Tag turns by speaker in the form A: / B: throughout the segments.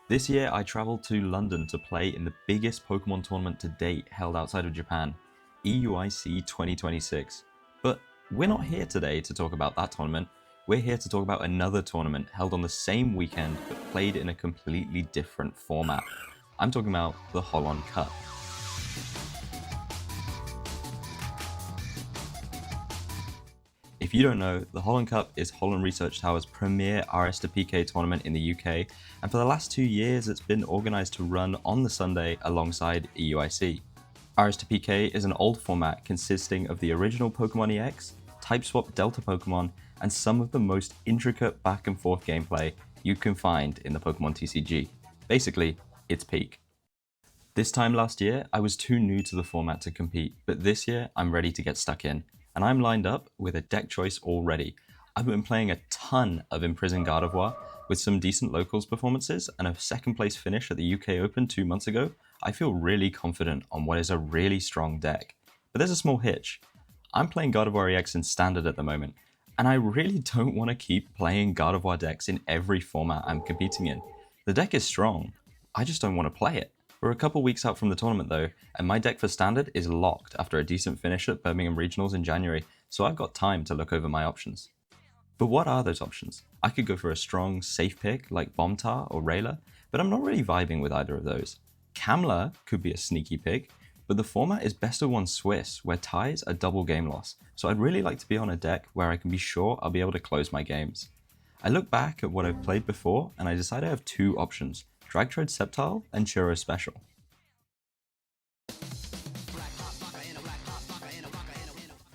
A: This year I travelled to London to play in the biggest Pokemon tournament to date held outside of Japan, EUIC 2026. But we're not here today to talk about that tournament, we're here to talk about another tournament held on the same weekend but played in a completely different format. I'm talking about the Holon Cup. If you don't know, the Holon Cup is Holon Research Tower's premier RSPK tournament in the UK, and for the last 2 years it's been organised to run on the Sunday alongside EUIC. RSPK is an old format consisting of the original Pokemon EX, type swap Delta Pokemon, and some of the most intricate back and forth gameplay you can find in the Pokemon TCG. Basically, it's peak. This time last year, I was too new to the format to compete, but this year I'm ready to get stuck in. And I'm lined up with a deck choice already. I've been playing a ton of Imprison Gardevoir with some decent locals performances and a second place finish at the UK Open 2 months ago. I feel really confident on what is a really strong deck. But there's a small hitch. I'm playing Gardevoir EX in Standard at the moment, and I really don't want to keep playing Gardevoir decks in every format I'm competing in. The deck is strong, I just don't want to play it. We're a couple weeks out from the tournament though, and my deck for Standard is locked after a decent finish at Birmingham Regionals in January, so I've got time to look over my options. But what are those options? I could go for a strong, safe pick like Bombtar or Railer, but I'm not really vibing with either of those. Kamla could be a sneaky pick, but the format is best of one Swiss, where ties are double game loss, so I'd really like to be on a deck where I can be sure I'll be able to close my games. I look back at what I've played before, and I decide I have two options. Dragtrade Sceptile and Churro Special.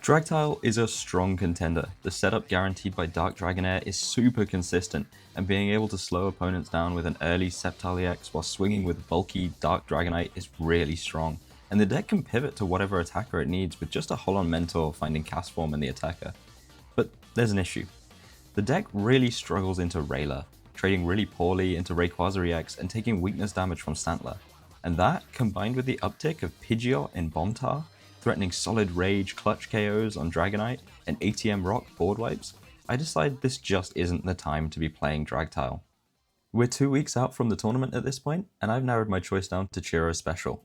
A: Dragtile is a strong contender. The setup guaranteed by Dark Dragonair is super consistent, and being able to slow opponents down with an early Sceptile EX while swinging with bulky Dark Dragonite is really strong, and the deck can pivot to whatever attacker it needs with just a Holon Mentor finding Cast Form in the attacker. But there's an issue. The deck really struggles into Railer, trading really poorly into Rayquaza EX and taking weakness damage from Stantler. And that, combined with the uptick of Pidgeot and Bombtar, threatening solid Rage clutch KOs on Dragonite and ATM Rock board wipes, I decided this just isn't the time to be playing Dragtile. We're 2 weeks out from the tournament at this point, and I've narrowed my choice down to Churro Special.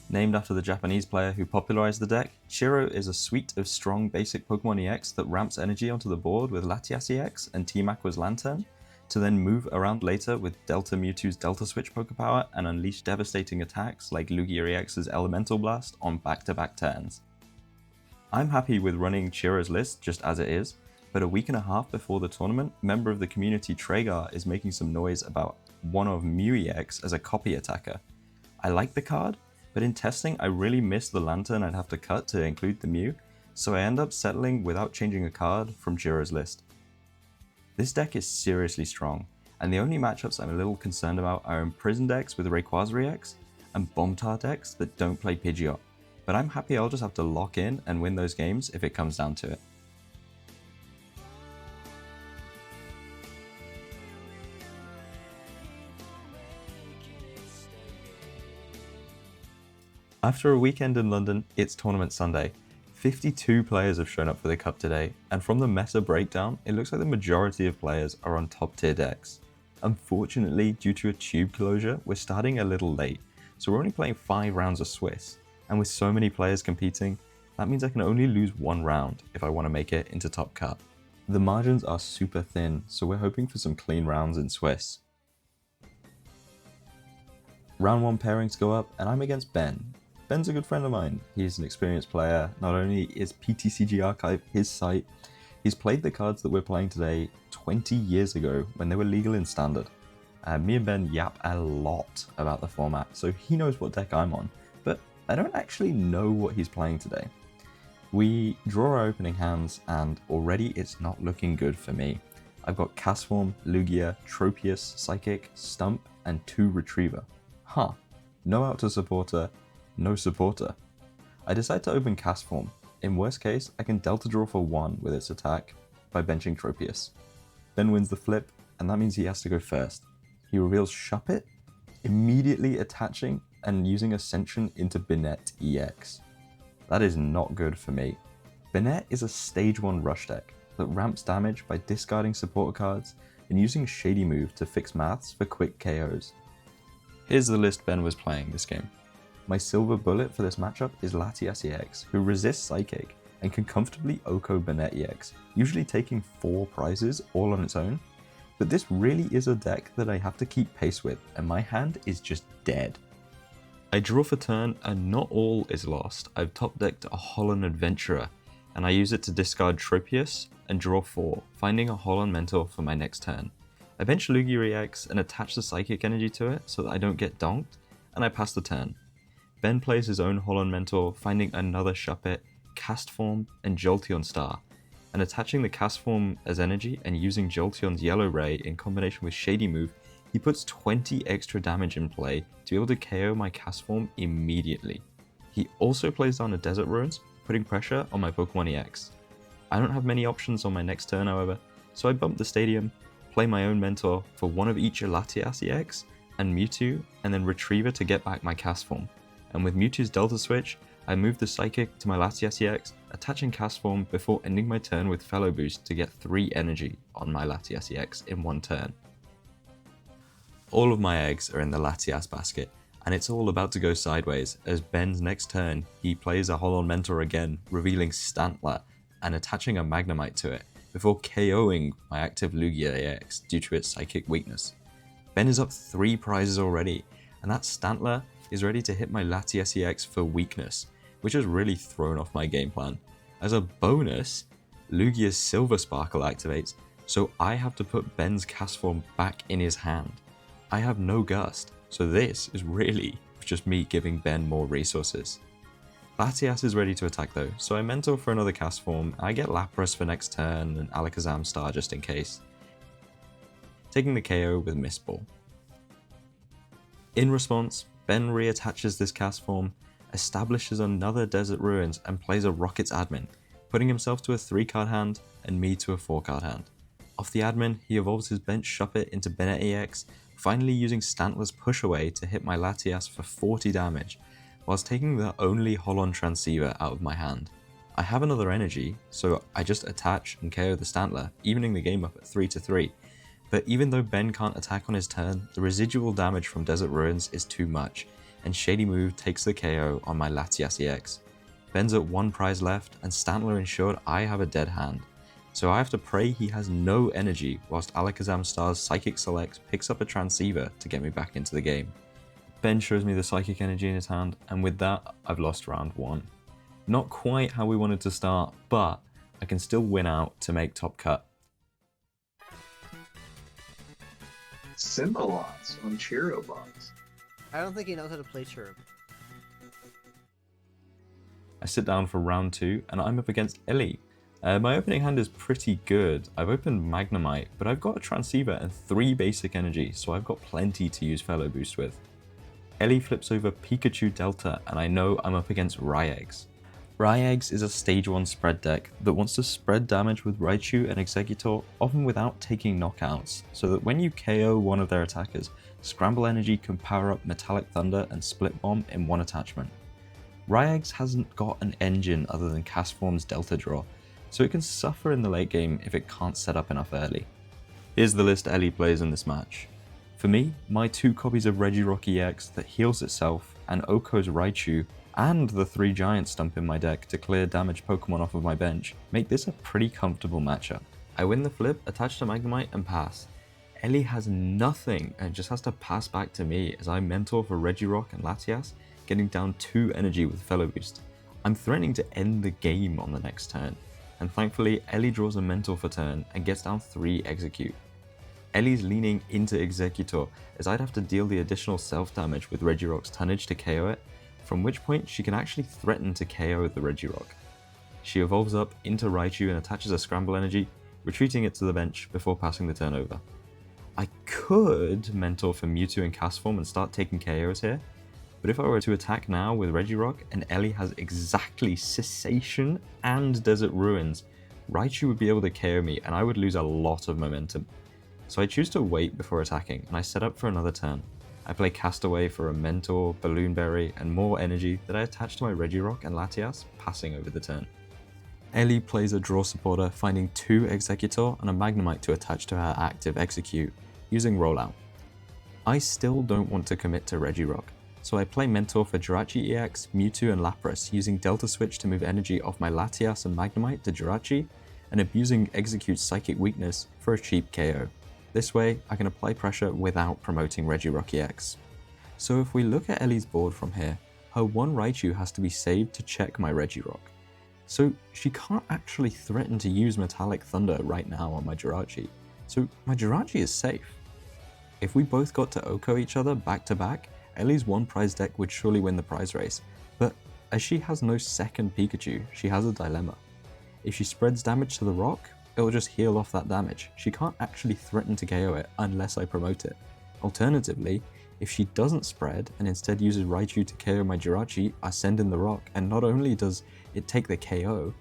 A: Named after the Japanese player who popularized the deck, Churro is a suite of strong basic Pokemon EX that ramps energy onto the board with Latias EX and Team Aqua's Lantern, to then move around later with Delta Mewtwo's Delta Switch Pokepower and unleash devastating attacks like Lugia EX's Elemental Blast on back-to-back turns. I'm happy with running Churro's list just as it is, but a week and a half before the tournament, member of the community Traegar is making some noise about one of Mew EX as a copy attacker. I like the card, but in testing I really missed the Lantern I'd have to cut to include the Mew, so I end up settling without changing a card from Churro's list. This deck is seriously strong, and the only matchups I'm a little concerned about are Imprison decks with Rayquaza EX and Bombtar decks that don't play Pidgeot, but I'm happy I'll just have to lock in and win those games if it comes down to it. After a weekend in London, it's Tournament Sunday. 52 players have shown up for the Cup today, and from the meta breakdown, it looks like the majority of players are on top tier decks. Unfortunately, due to a tube closure, we're starting a little late, so we're only playing 5 rounds of Swiss, and with so many players competing, that means I can only lose 1 round if I want to make it into Top Cup. The margins are super thin, so we're hoping for some clean rounds in Swiss. Round 1 pairings go up, and I'm against Ben. Ben's a good friend of mine. He's an experienced player. Not only is PTCG Archive his site, he's played the cards that we're playing today 20 years ago when they were legal in Standard. Me and Ben yap a lot about the format, so he knows what deck I'm on, but I don't actually know what he's playing today. We draw our opening hands, and already it's not looking good for me. I've got Cast Form, Lugia, Tropius, Psychic, Stump, and 2 Retriever. No Outer Supporter, no supporter. I decide to open Cast Form. In worst case, I can Delta Draw for 1 with its attack by benching Tropius. Ben wins the flip, and that means he has to go first. He reveals Shuppet, immediately attaching and using Ascension into Banette EX. That is not good for me. Banette is a stage 1 rush deck that ramps damage by discarding supporter cards and using Shady Move to fix maths for quick KOs. Here's the list Ben was playing this game. My silver bullet for this matchup is Latias EX, who resists Psychic and can comfortably Oko Banette EX, usually taking 4 prizes all on its own. But this really is a deck that I have to keep pace with, and my hand is just dead. I draw for turn, and not all is lost. I've top decked a Holon Adventurer, and I use it to discard Tropius and draw 4, finding a Holon Mentor for my next turn. I bench Lugia EX and attach the Psychic energy to it so that I don't get donked, and I pass the turn. Ben plays his own Holon Mentor, finding another Shuppet, Cast Form, and Jolteon Star, and attaching the Cast Form as energy and using Jolteon's Yellow Ray in combination with Shady Move, he puts 20 extra damage in play to be able to KO my Cast Form immediately. He also plays down a Desert Ruins, putting pressure on my Pokemon EX. I don't have many options on my next turn however, so I bump the Stadium, play my own Mentor for one of each Latias EX and Mewtwo, and then Retriever to get back my Cast Form. And with Mewtwo's Delta Switch, I move the Psychic to my Latias EX, attaching Cast Form before ending my turn with Fellow Boost to get 3 energy on my Latias EX in one turn. All of my eggs are in the Latias basket, and it's all about to go sideways as Ben's next turn he plays a Holon Mentor again, revealing Stantler and attaching a Magnemite to it, before KOing my active Lugia EX due to its Psychic weakness. Ben is up 3 prizes already, and that Stantler is ready to hit my Latias EX for weakness, which has really thrown off my game plan. As a bonus, Lugia's Silver Sparkle activates, so I have to put Ben's Cast Form back in his hand. I have no Gust, so this is really just me giving Ben more resources. Latias is ready to attack though, so I Mentor for another Cast Form, I get Lapras for next turn and Alakazam Star just in case, taking the KO with Mist Ball. In response, Ben reattaches this Cast Form, establishes another Desert Ruins and plays a Rockets Admin, putting himself to a 3-card hand and me to a 4-card hand. Off the Admin, he evolves his bench Shuppet into Banette EX, finally using Stantler's Push Away to hit my Latias for 40 damage, whilst taking the only Holon Transceiver out of my hand. I have another energy, so I just attach and KO the Stantler, evening the game up at 3-3. But even though Ben can't attack on his turn, the residual damage from Desert Ruins is too much, and Shady Move takes the KO on my Latias EX. Ben's at 1 prize left, and Stantler ensured I have a dead hand, so I have to pray he has no energy whilst Alakazam Star's Psychic Select picks up a Transceiver to get me back into the game. Ben shows me the Psychic energy in his hand, and with that, I've lost round 1. Not quite how we wanted to start, but I can still win out to make top cut.
B: Symbolots on Cheerio Box.
C: I don't think he knows how to play Chirp.
A: I sit down for round 2 and I'm up against Ellie. My opening hand is pretty good. I've opened Magnemite, but I've got a Transceiver and 3 basic energy, so I've got plenty to use Fellow Boost with. Ellie flips over Pikachu Delta and I know I'm up against RaiEggs. RaiEggs is a stage 1 spread deck that wants to spread damage with Raichu and Exeggutor, often without taking knockouts, so that when you KO one of their attackers, Scramble Energy can power up Metallic Thunder and Split Bomb in one attachment. RaiEggs hasn't got an engine other than Cast Form's Delta Draw, so it can suffer in the late game if it can't set up enough early. Here's the list Ellie plays in this match. For me, my 2 copies of Regirock EX that heals itself and Oko's Raichu and the 3 Giant Stump in my deck to clear damaged Pokemon off of my bench make this a pretty comfortable matchup. I win the flip, attach to Magnemite and pass. Ellie has nothing and just has to pass back to me as I Mentor for Regirock and Latias, getting down 2 energy with Fellow Boost. I'm threatening to end the game on the next turn, and thankfully Ellie draws a Mentor for turn and gets down 3 Execute. Ellie's leaning into Exeggutor as I'd have to deal the additional self-damage with Regirock's Tonnage to KO it, from which point she can actually threaten to KO the Regirock. She evolves up into Raichu and attaches a Scramble Energy, retreating it to the bench before passing the turn over. I could Mentor for Mewtwo and Cast Form and start taking KOs here, but if I were to attack now with Regirock and Ellie has exactly Cessation and Desert Ruins, Raichu would be able to KO me and I would lose a lot of momentum. So I choose to wait before attacking and I set up for another turn. I play Castaway for a Mentor, Balloon Berry, and more energy that I attach to my Regirock and Latias, passing over the turn. Ellie plays a draw supporter, finding 2 Executor and a Magnemite to attach to her active Execute, using Rollout. I still don't want to commit to Regirock, so I play Mentor for Jirachi EX, Mewtwo and Lapras, using Delta Switch to move energy off my Latias and Magnemite to Jirachi, and abusing Execute's Psychic Weakness for a cheap KO. This way, I can apply pressure without promoting Regirock EX. So if we look at Ellie's board from here, her one Raichu has to be saved to check my Regirock. So she can't actually threaten to use Metallic Thunder right now on my Jirachi, so my Jirachi is safe. If we both got to OHKO each other back to back, Ellie's one prize deck would surely win the prize race, but as she has no second Pikachu, she has a dilemma. If she spreads damage to the rock, it will just heal off that damage. She can't actually threaten to KO it unless I promote it. Alternatively, if she doesn't spread and instead uses Raichu to KO my Jirachi, I send in the rock, and not only does it take the KO,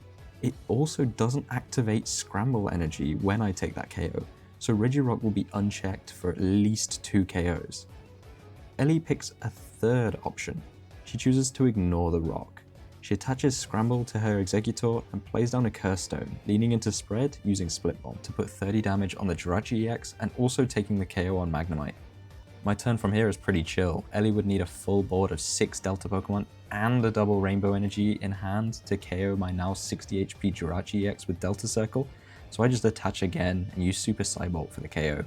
A: it also doesn't activate Scramble energy when I take that KO, so Regirock will be unchecked for at least 2 KOs. Ellie picks a third option. She chooses to ignore the rock. She attaches Scramble to her Executor and plays down a Curse Stone, leaning into spread using Split Bomb to put 30 damage on the Jirachi EX and also taking the KO on Magnemite. My turn from here is pretty chill. Ellie would need a full board of 6 Delta Pokemon and a double Rainbow Energy in hand to KO my now 60 HP Jirachi EX with Delta Circle, so I just attach again and use Super Psybolt for the KO.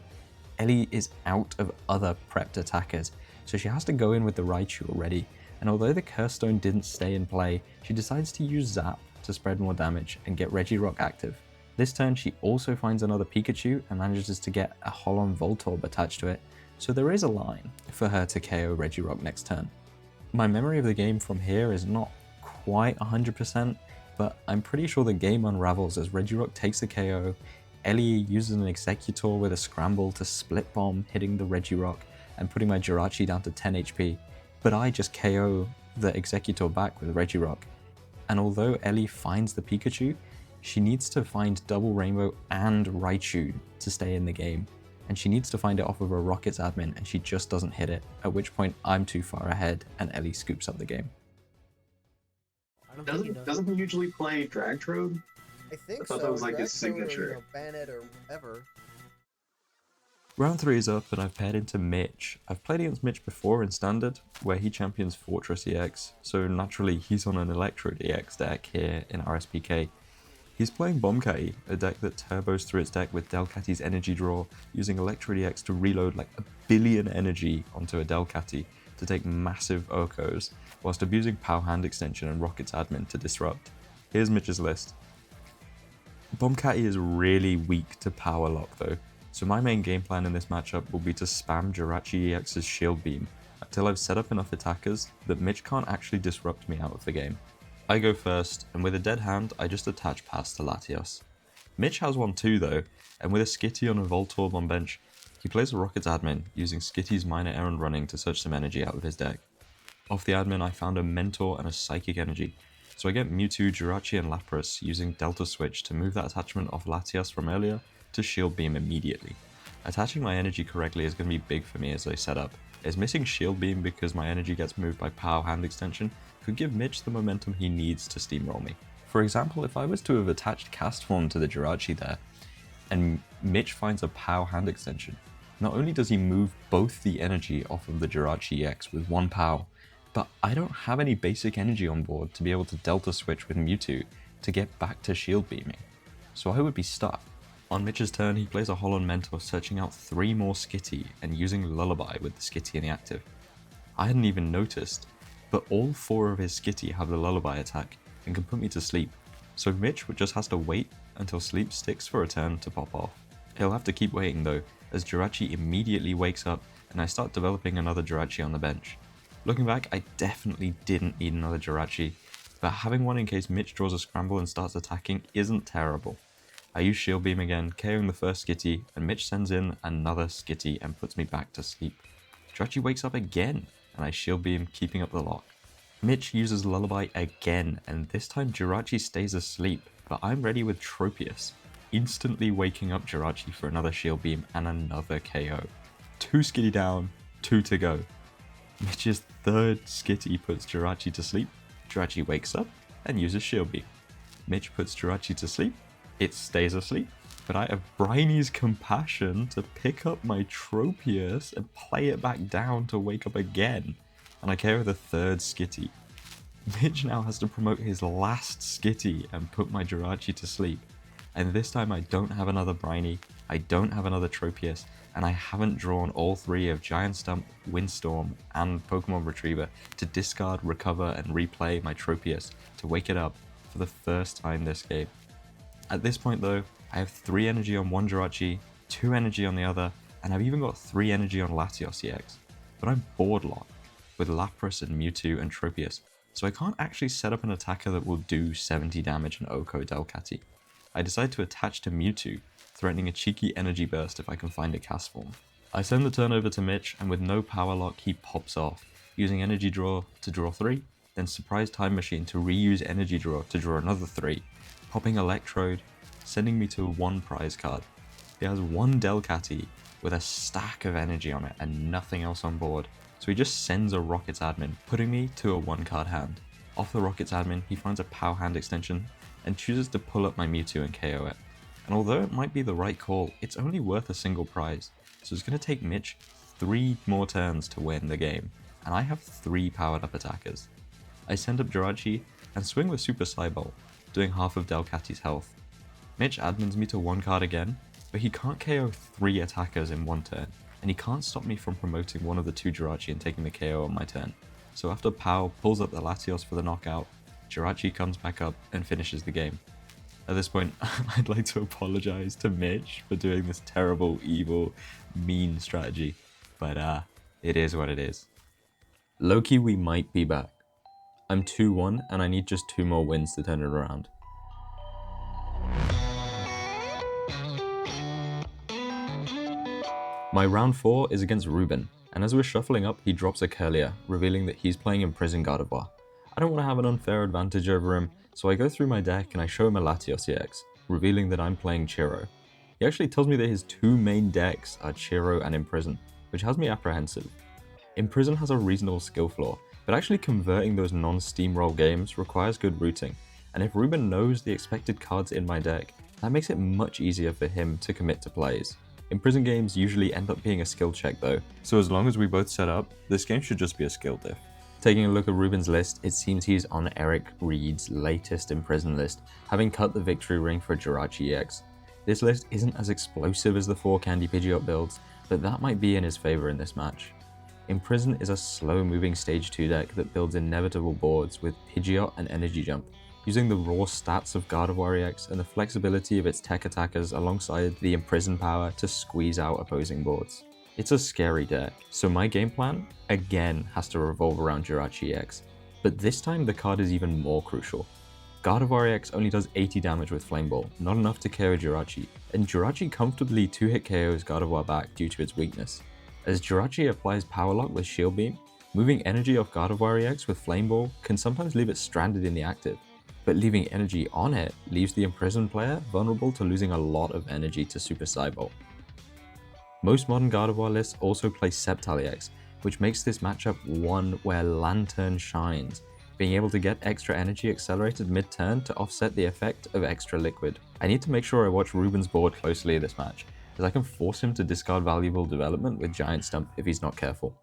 A: Ellie is out of other prepped attackers, so she has to go in with the Raichu already, and although the Curse Stone didn't stay in play, she decides to use Zap to spread more damage and get Regirock active. This turn she also finds another Pikachu and manages to get a Holon Voltorb attached to it, so there is a line for her to KO Regirock next turn. My memory of the game from here is not quite 100%, but I'm pretty sure the game unravels as Regirock takes the KO, Ellie uses an Executor with a Scramble to Split Bomb, hitting the Regirock and putting my Jirachi down to 10 HP, but I just KO the Executor back with Regirock. And although Ellie finds the Pikachu, she needs to find Double Rainbow and Raichu to stay in the game, and she needs to find it off of a Rockets admin and she just doesn't hit it, at which point I'm too far ahead and Ellie scoops up the game.
B: Doesn't he usually play Dragtrode?
C: I think
B: I thought
C: so.
B: that was like his
C: Dragstone
B: signature.
C: Or, Banette or whatever.
A: Round 3 is up and I've paired into Mitch. I've played against Mitch before in Standard, where he champions Fortress EX, so naturally he's on an Electrode EX deck here in RSPK. He's playing BombCatty, a deck that turbos through its deck with Delcatty's energy draw, using Electrode EX to reload like 1 billion energy onto a Delcatty to take massive OHKOs, whilst abusing Pow Hand Extension and Rockets admin to disrupt. Here's Mitch's list. BombCatty is really weak to Power Lock though, so my main game plan in this matchup will be to spam Jirachi EX's Shield Beam until I've set up enough attackers that Mitch can't actually disrupt me out of the game. I go first, and with a dead hand, I just attach Pass to Latios. Mitch has one too though, and with a Skitty on a Voltorb on bench, he plays a Rockets admin, using Skitty's minor errand running to search some energy out of his deck. Off the admin I found a Mentor and a Psychic Energy, so I get Mewtwo, Jirachi and Lapras using Delta Switch to move that attachment off Latias from earlier to Shield Beam immediately. Attaching my energy correctly is going to be big for me as I set up, as missing Shield Beam because my energy gets moved by Pow Hand Extension could give Mitch the momentum he needs to steamroll me. For example, if I was to have attached Cast Form to the Jirachi there, and Mitch finds a Pow Hand Extension, not only does he move both the energy off of the Jirachi EX with one Pow, but I don't have any basic energy on board to be able to Delta Switch with Mewtwo to get back to Shield Beaming, so I would be stuck. On Mitch's turn, he plays a Holon Mentor, searching out 3 more Skitty and using Lullaby with the Skitty in the active. I hadn't even noticed, but all 4 of his Skitty have the Lullaby attack and can put me to sleep, so Mitch just has to wait until sleep sticks for a turn to pop off. He'll have to keep waiting though, as Jirachi immediately wakes up and I start developing another Jirachi on the bench. Looking back, I definitely didn't need another Jirachi, but having one in case Mitch draws a Scramble and starts attacking isn't terrible. I use Shield Beam again, KOing the first Skitty, and Mitch sends in another Skitty and puts me back to sleep. Jirachi wakes up again, and I Shield Beam, keeping up the lock. Mitch uses Lullaby again, and this time Jirachi stays asleep, but I'm ready with Tropius, instantly waking up Jirachi for another Shield Beam and another KO. 2 Skitty down, 2 to go. Mitch's third Skitty puts Jirachi to sleep, Jirachi wakes up and uses Shield Beam. Mitch puts Jirachi to sleep, it stays asleep, but I have Briny's compassion to pick up my Tropius and play it back down to wake up again, and I KO the third Skitty. Mitch now has to promote his last Skitty and put my Jirachi to sleep, and this time I don't have another Briny, I don't have another Tropius, and I haven't drawn all three of Giant Stump, Windstorm, and Pokemon Retriever to discard, recover, and replay my Tropius to wake it up for the first time this game. At this point though, I have 3 energy on one Jirachi, 2 energy on the other, and I've even got 3 energy on Latios EX. But I'm board locked with Lapras and Mewtwo and Tropius, so I can't actually set up an attacker that will do 70 damage in Oko Delcatty. I decide to attach to Mewtwo, threatening a cheeky energy burst if I can find a cast form. I send the turn over to Mitch, and with no power lock he pops off, using energy draw to draw 3, then surprise time machine to reuse energy draw to draw another 3, popping Electrode, sending me to 1 prize card. He has 1 Delcatty with a stack of energy on it and nothing else on board, so he just sends a Rockets admin, putting me to a 1 card hand. Off the Rockets admin, he finds a Power Hand extension and chooses to pull up my Mewtwo and KO it. And although it might be the right call, it's only worth a single prize, so it's going to take Mitch 3 more turns to win the game, and I have 3 powered up attackers. I send up Jirachi and swing with Super Psybolt, doing half of Delcatty's health. Mitch admins me to 1 card again, but he can't KO 3 attackers in 1 turn, and he can't stop me from promoting one of the 2 Jirachi and taking the KO on my turn. So after Pow pulls up the Latios for the knockout, Jirachi comes back up and finishes the game. At this point, I'd like to apologize to Mitch for doing this terrible, evil, mean strategy, but it is what it is. Loki, we might be back. I'm 2-1 and I need just 2 more wins to turn it around. My round 4 is against Ruben, and as we're shuffling up, he drops a Curlier, revealing that he's playing Imprison Gardevoir. I don't want to have an unfair advantage over him, so I go through my deck and I show him a Latios EX, revealing that I'm playing Chiro. He actually tells me that his 2 main decks are Chiro and Imprison, which has me apprehensive. Imprison has a reasonable skill floor, but actually converting those non-steamroll games requires good routing, and if Ruben knows the expected cards in my deck, that makes it much easier for him to commit to plays. Imprison games usually end up being a skill check though, so as long as we both set up, this game should just be a skill diff. Taking a look at Ruben's list, it seems he's on Eric Reed's latest Imprison list, having cut the victory ring for Jirachi EX. This list isn't as explosive as the 4 Candy Pidgeot builds, but that might be in his favour in this match. Imprison is a slow-moving Stage 2 deck that builds inevitable boards with Pidgeot and Energy Jump, using the raw stats of Gardevoir EX and the flexibility of its tech attackers alongside the Imprison power to squeeze out opposing boards. It's a scary deck, so my game plan, again, has to revolve around Jirachi EX, but this time the card is even more crucial. Gardevoir EX only does 80 damage with Flame Ball, not enough to KO Jirachi, and Jirachi comfortably 2-hit KOs Gardevoir back due to its weakness. As Jirachi applies Power Lock with Shield Beam, moving energy off Gardevoir EX with Flame Ball can sometimes leave it stranded in the active, but leaving energy on it leaves the Imprison player vulnerable to losing a lot of energy to Super Psybolt. Most modern Gardevoir lists also play Sceptile EX, which makes this matchup one where Lantern shines, being able to get extra energy accelerated mid-turn to offset the effect of extra liquid. I need to make sure I watch Ruben's board closely this match, as I can force him to discard valuable development with Giant Stump if he's not careful.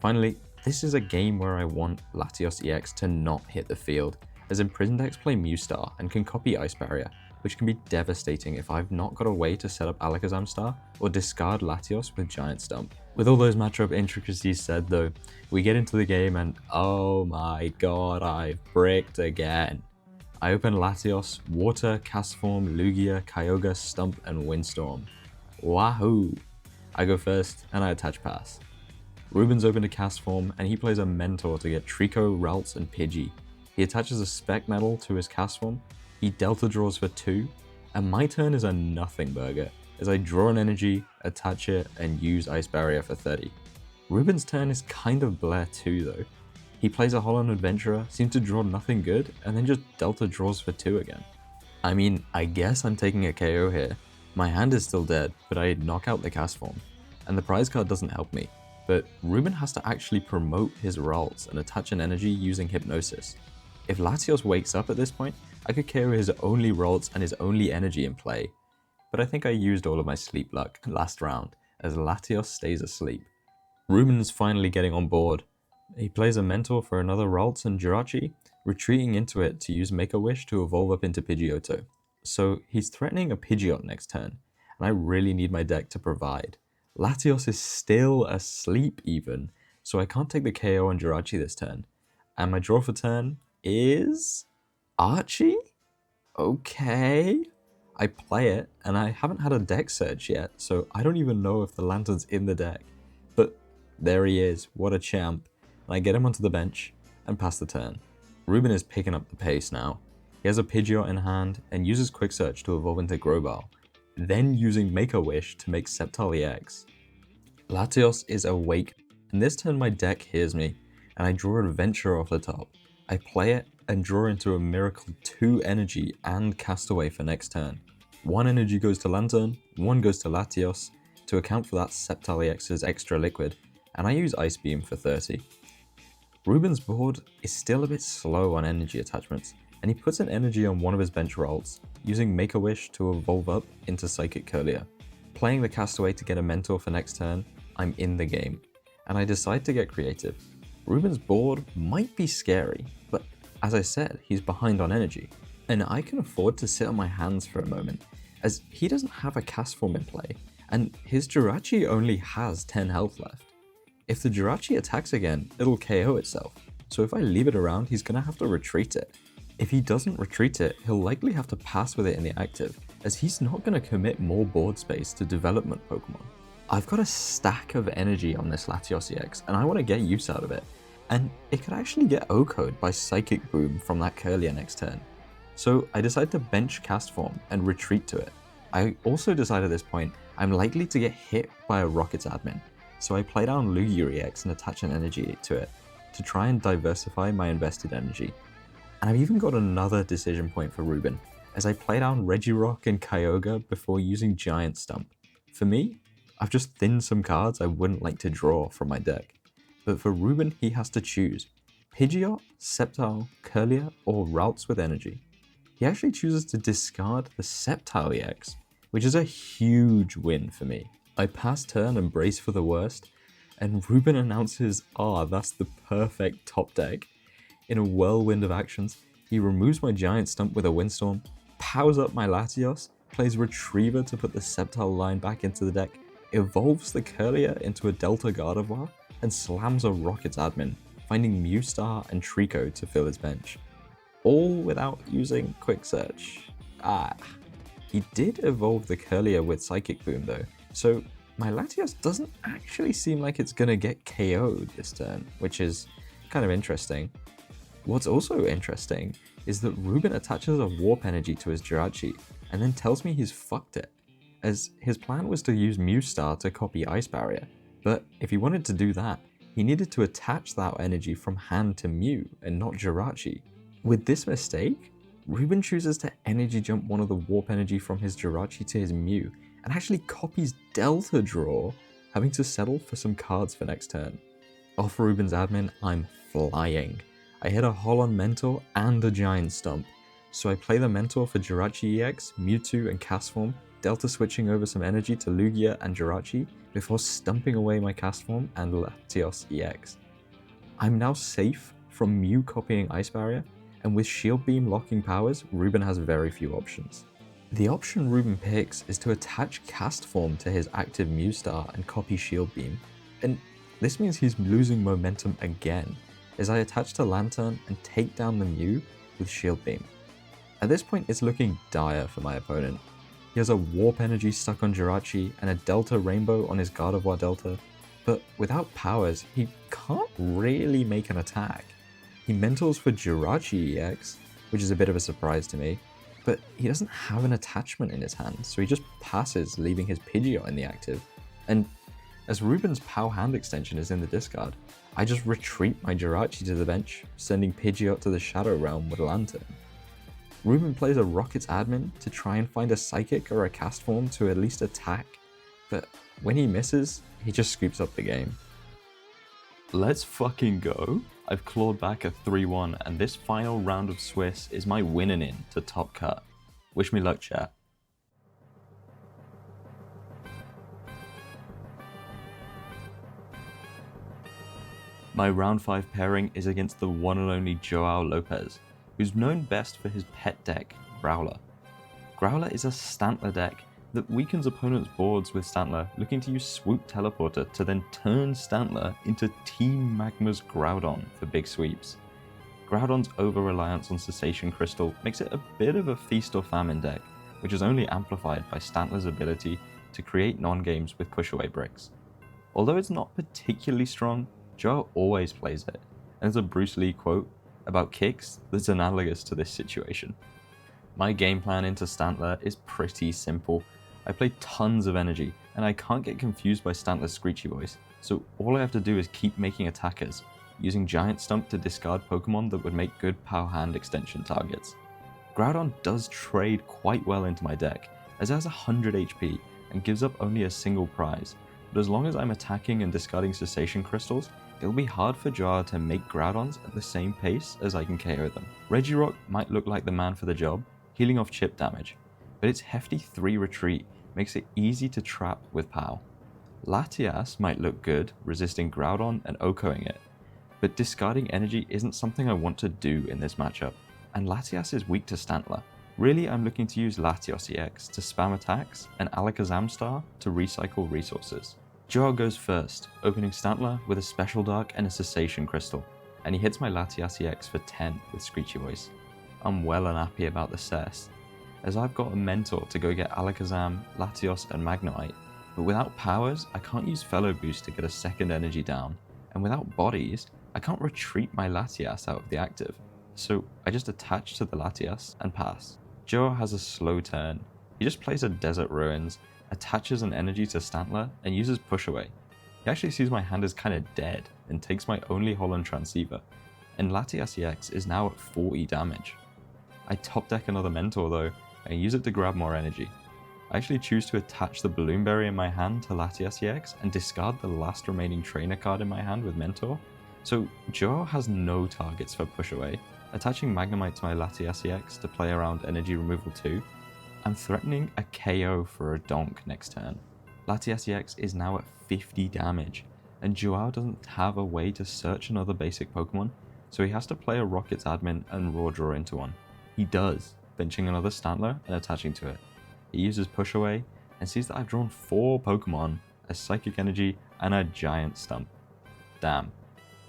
A: Finally, this is a game where I want Latios EX to not hit the field, as Imprison decks play Mewstar and can copy Ice Barrier, which can be devastating if I've not got a way to set up Alakazam Star or discard Latios with Giant Stump. With all those matchup intricacies said though, we get into the game and oh my god, I've bricked again. I open Latios, Water, Castform, Lugia, Kyogre, Stump, and Windstorm. Wahoo! I go first and I attach Pass. Ruben's opened a Castform and he plays a Mentor to get Trico, Ralts, and Pidgey. He attaches a Spec Metal to his Castform, he Delta draws for 2, and my turn is a nothing burger, as I draw an energy, attach it, and use Ice Barrier for 30. Ruben's turn is kind of bleh too though. He plays a Holon Adventurer, seems to draw nothing good, and then just Delta draws for 2 again. I mean, I guess I'm taking a KO here. My hand is still dead, but I knock out the Castform, and the prize card doesn't help me. But Ruben has to actually promote his Ralts and attach an energy using Hypnosis. If Latios wakes up at this point, I could KO his only Ralts and his only energy in play, but I think I used all of my sleep luck last round, as Latios stays asleep. Ruben's finally getting on board. He plays a Mentor for another Ralts and Jirachi, retreating into it to use Make-A-Wish to evolve up into Pidgeotto. So he's threatening a Pidgeot next turn, and I really need my deck to provide. Latios is still asleep even, so I can't take the KO on Jirachi this turn. And my draw for turn is... Archie? Okay. I play it, and I haven't had a deck search yet, so I don't even know if the Lantern's in the deck. But there he is, what a champ. And I get him onto the bench, and pass the turn. Ruben is picking up the pace now. He has a Pidgeot in hand, and uses Quick Search to evolve into Growler, then using Make-A-Wish to make Sceptile EX. Latios is awake, and this turn my deck hears me, and I draw Adventure off the top. I play it, and draw into a Miracle 2 energy and Castaway for next turn. 1 energy goes to Lantern, 1 goes to Latios, to account for that Sceptile EX's extra liquid, and I use Ice Beam for 30. Ruben's board is still a bit slow on energy attachments, and he puts an energy on one of his bench rolls, using Make-A-Wish to evolve up into Psychic Curlier. Playing the Castaway to get a Mentor for next turn, I'm in the game, and I decide to get creative. Ruben's board might be scary, but as I said, he's behind on energy, and I can afford to sit on my hands for a moment, as he doesn't have a cast form in play, and his Jirachi only has 10 health left. If the Jirachi attacks again, it'll KO itself, so if I leave it around, he's gonna have to retreat it. If he doesn't retreat it, he'll likely have to pass with it in the active, as he's not gonna commit more board space to development Pokemon. I've got a stack of energy on this Latios EX, and I want to get use out of it. And it could actually get O-Code by Psychic Boom from that Curlier next turn. So I decide to bench Cast Form and retreat to it. I also decide at this point I'm likely to get hit by a Rockets admin, so I play down Lugia EX and attach an energy to it to try and diversify my invested energy. And I've even got another decision point for Ruben, as I play down Regirock and Kyogre before using Giant Stump. For me, I've just thinned some cards I wouldn't like to draw from my deck. But for Ruben, he has to choose Pidgeot, Sceptile, Curlier, or Ralts with energy. He actually chooses to discard the Sceptile EX, which is a huge win for me. I pass turn and brace for the worst, and Ruben announces, that's the perfect top deck. In a whirlwind of actions, he removes my Giant Stump with a Windstorm, powers up my Latios, plays Retriever to put the Sceptile line back into the deck, evolves the Curlier into a Delta Gardevoir, and slams a Rockets admin, finding Mewstar and Trico to fill his bench. All without using Quick Search. He did evolve the Curlier with Psychic Boom though, so my Latios doesn't actually seem like it's gonna get KO'd this turn, which is kind of interesting. What's also interesting is that Ruben attaches a Warp Energy to his Jirachi, and then tells me he's fucked it, as his plan was to use Mewstar to copy Ice Barrier. But if he wanted to do that, he needed to attach that energy from hand to Mew and not Jirachi. With this mistake, Ruben chooses to energy jump one of the Warp Energy from his Jirachi to his Mew and actually copies Delta Draw, having to settle for some cards for next turn. Off Ruben's admin, I'm flying. I hit a Holon Mentor and a Giant Stump, so I play the Mentor for Jirachi EX, Mewtwo and Cast Form, Delta switching over some energy to Lugia and Jirachi, before stumping away my Cast Form and Latios EX. I'm now safe from Mew copying Ice Barrier, and with Shield Beam locking powers, Ruben has very few options. The option Ruben picks is to attach Cast Form to his active Mewstar and copy Shield Beam, and this means he's losing momentum again, as I attach to Lantern and take down the Mew with Shield Beam. At this point, it's looking dire for my opponent. He has a Warp Energy stuck on Jirachi and a Delta Rainbow on his Gardevoir Delta, but without powers, he can't really make an attack. He mentors for Jirachi EX, which is a bit of a surprise to me, but he doesn't have an attachment in his hand, so he just passes, leaving his Pidgeot in the active. And as Ruben's POW hand extension is in the discard, I just retreat my Jirachi to the bench, sending Pidgeot to the Shadow Realm with Lantern. Ruben plays a Rockets admin to try and find a Psychic or a Cast Form to at least attack, but when he misses, he just scoops up the game. Let's fucking go. I've clawed back a 3-1, and this final round of Swiss is my winning in to top cut. Wish me luck, chat. My round 5 pairing is against the one and only Joao Lopez, who's known best for his pet deck, Growler. Growler is a Stantler deck that weakens opponents' boards with Stantler, looking to use Swoop Teleporter to then turn Stantler into Team Magma's Groudon for big sweeps. Groudon's over-reliance on Cessation Crystal makes it a bit of a feast or famine deck, which is only amplified by Stantler's ability to create non-games with push-away bricks. Although it's not particularly strong, Joe always plays it, and there's a Bruce Lee quote about kicks that's analogous to this situation. My game plan into Stantler is pretty simple. I play tons of energy, and I can't get confused by Stantler's screechy voice, so all I have to do is keep making attackers, using Giant Stump to discard Pokemon that would make good Pow Hand extension targets. Groudon does trade quite well into my deck, as it has 100 HP and gives up only a single prize, but as long as I'm attacking and discarding Cessation Crystals, it'll be hard for Jar to make Groudons at the same pace as I can KO them. Regirock might look like the man for the job, healing off chip damage, but its hefty 3 retreat makes it easy to trap with POW. Latias might look good, resisting Groudon and OHKOing it, but discarding energy isn't something I want to do in this matchup, and Latias is weak to Stantler. Really, I'm looking to use Latios EX to spam attacks and Alakazam Star to recycle resources. Joao goes first, opening Stantler with a Special Dark and a Cessation Crystal, and he hits my Latias EX for 10 with Screechy Voice. I'm well unhappy about the cess, as I've got a mentor to go get Alakazam, Latios and Magnemite, but without powers, I can't use Fellow Boost to get a second energy down, and without bodies, I can't retreat my Latias out of the active, so I just attach to the Latias and pass. Joao has a slow turn. He just plays a Desert Ruins, attaches an energy to Stantler, and uses Push Away. He actually sees my hand as kinda dead, and takes my only Holon Transceiver, and Latias EX is now at 40 damage. I top deck another Mentor though, and use it to grab more energy. I actually choose to attach the Balloon Berry in my hand to Latias EX, and discard the last remaining Trainer card in my hand with Mentor. So Joao has no targets for Push Away. Attaching Magnemite to my Latias EX to play around energy removal too, I'm threatening a KO for a Donk next turn. Latias EX is now at 50 damage, and Joao doesn't have a way to search another basic Pokemon, so he has to play a Rockets admin and Raw Draw into one. He does, benching another Stantler and attaching to it. He uses Push Away, and sees that I've drawn 4 Pokemon, a Psychic Energy and a Giant Stump. Damn.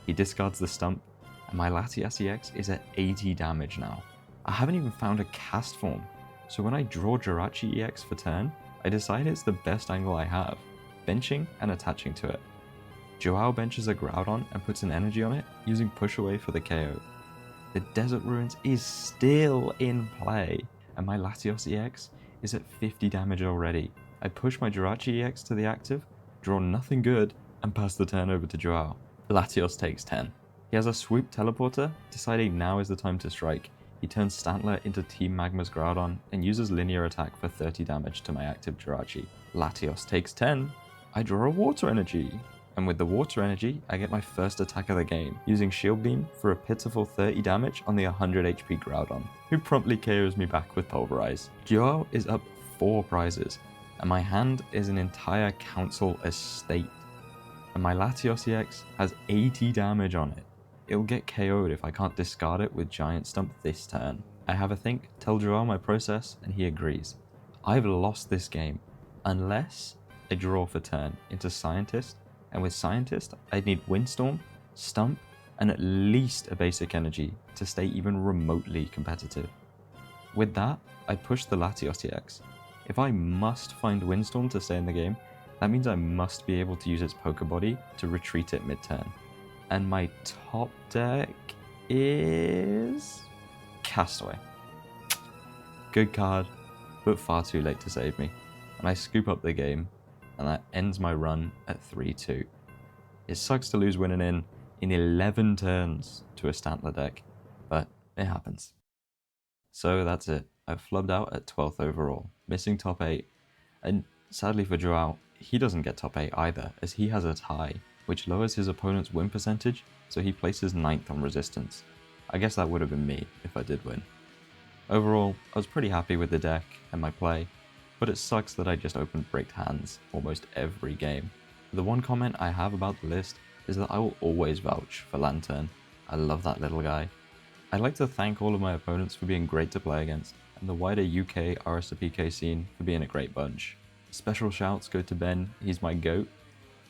A: He discards the Stump, and my Latias EX is at 80 damage now. I haven't even found a cast form, so when I draw Jirachi EX for turn, I decide it's the best angle I have, benching and attaching to it. Joao benches a Groudon and puts an energy on it, using Push Away for the KO. The Desert Ruins is still in play, and my Latios EX is at 50 damage already. I push my Jirachi EX to the active, draw nothing good, and pass the turn over to Joao. Latios takes 10. He has a Swoop Teleporter, deciding now is the time to strike. He turns Stantler into Team Magma's Groudon and uses Linear Attack for 30 damage to my active Jirachi. Latios takes 10. I draw a Water Energy, and with the Water Energy, I get my first attack of the game, using Shield Beam for a pitiful 30 damage on the 100 HP Groudon, who promptly KOs me back with Pulverize. Joao is up 4 prizes, and my hand is an entire Council estate. And my Latios EX has 80 damage on it. It'll get KO'd if I can't discard it with Giant Stump this turn. I have a think, tell Joao my process, and he agrees. I've lost this game, unless I draw for turn into Scientist, and with Scientist, I'd need Windstorm, Stump, and at least a basic energy to stay even remotely competitive. With that, I push the Latios EX. If I must find Windstorm to stay in the game, that means I must be able to use its Pokebody to retreat it mid-turn. And my top deck is Castaway. Good card, but far too late to save me. And I scoop up the game, and that ends my run at 3-2. It sucks to lose winning in 11 turns to a Stantler deck, but it happens. So that's it. I've flubbed out at 12th overall, missing top 8. And sadly for Joao, he doesn't get top 8 either, as he has a tie. which lowers his opponent's win percentage, so he places 9th on resistance. I guess that would have been me if I did win. Overall, I was pretty happy with the deck and my play, but it sucks that I just opened bricked hands almost every game. The one comment I have about the list is that I will always vouch for Lantern. I love that little guy. I'd like to thank all of my opponents for being great to play against, and the wider UK RSPK scene for being a great bunch. Special shouts go to Ben, he's my GOAT,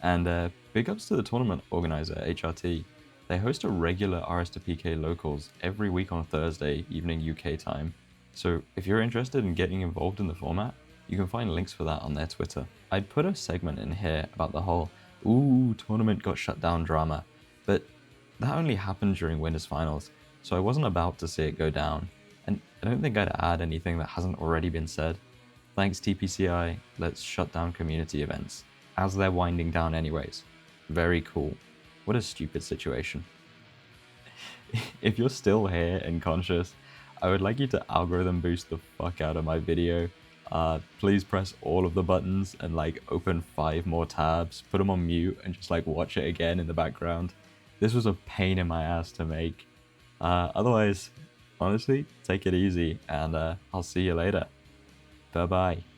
A: and big ups to the tournament organizer, HRT. They host a regular RSPK locals every week on Thursday evening UK time, so if you're interested in getting involved in the format, you can find links for that on their Twitter. I'd put a segment in here about the whole "ooh, tournament got shut down" drama, but that only happened during winners finals, so I wasn't about to see it go down, and I don't think I'd add anything that hasn't already been said. Thanks TPCI, let's shut down community events, as they're winding down anyways. Very cool. What a stupid situation. If you're still here and conscious, I would like you to algorithm boost the fuck out of my video. Please press all of the buttons and like open 5 more tabs, put them on mute and just like watch it again in the background. This was a pain in my ass to make. Otherwise, honestly, take it easy and I'll see you later. Bye bye.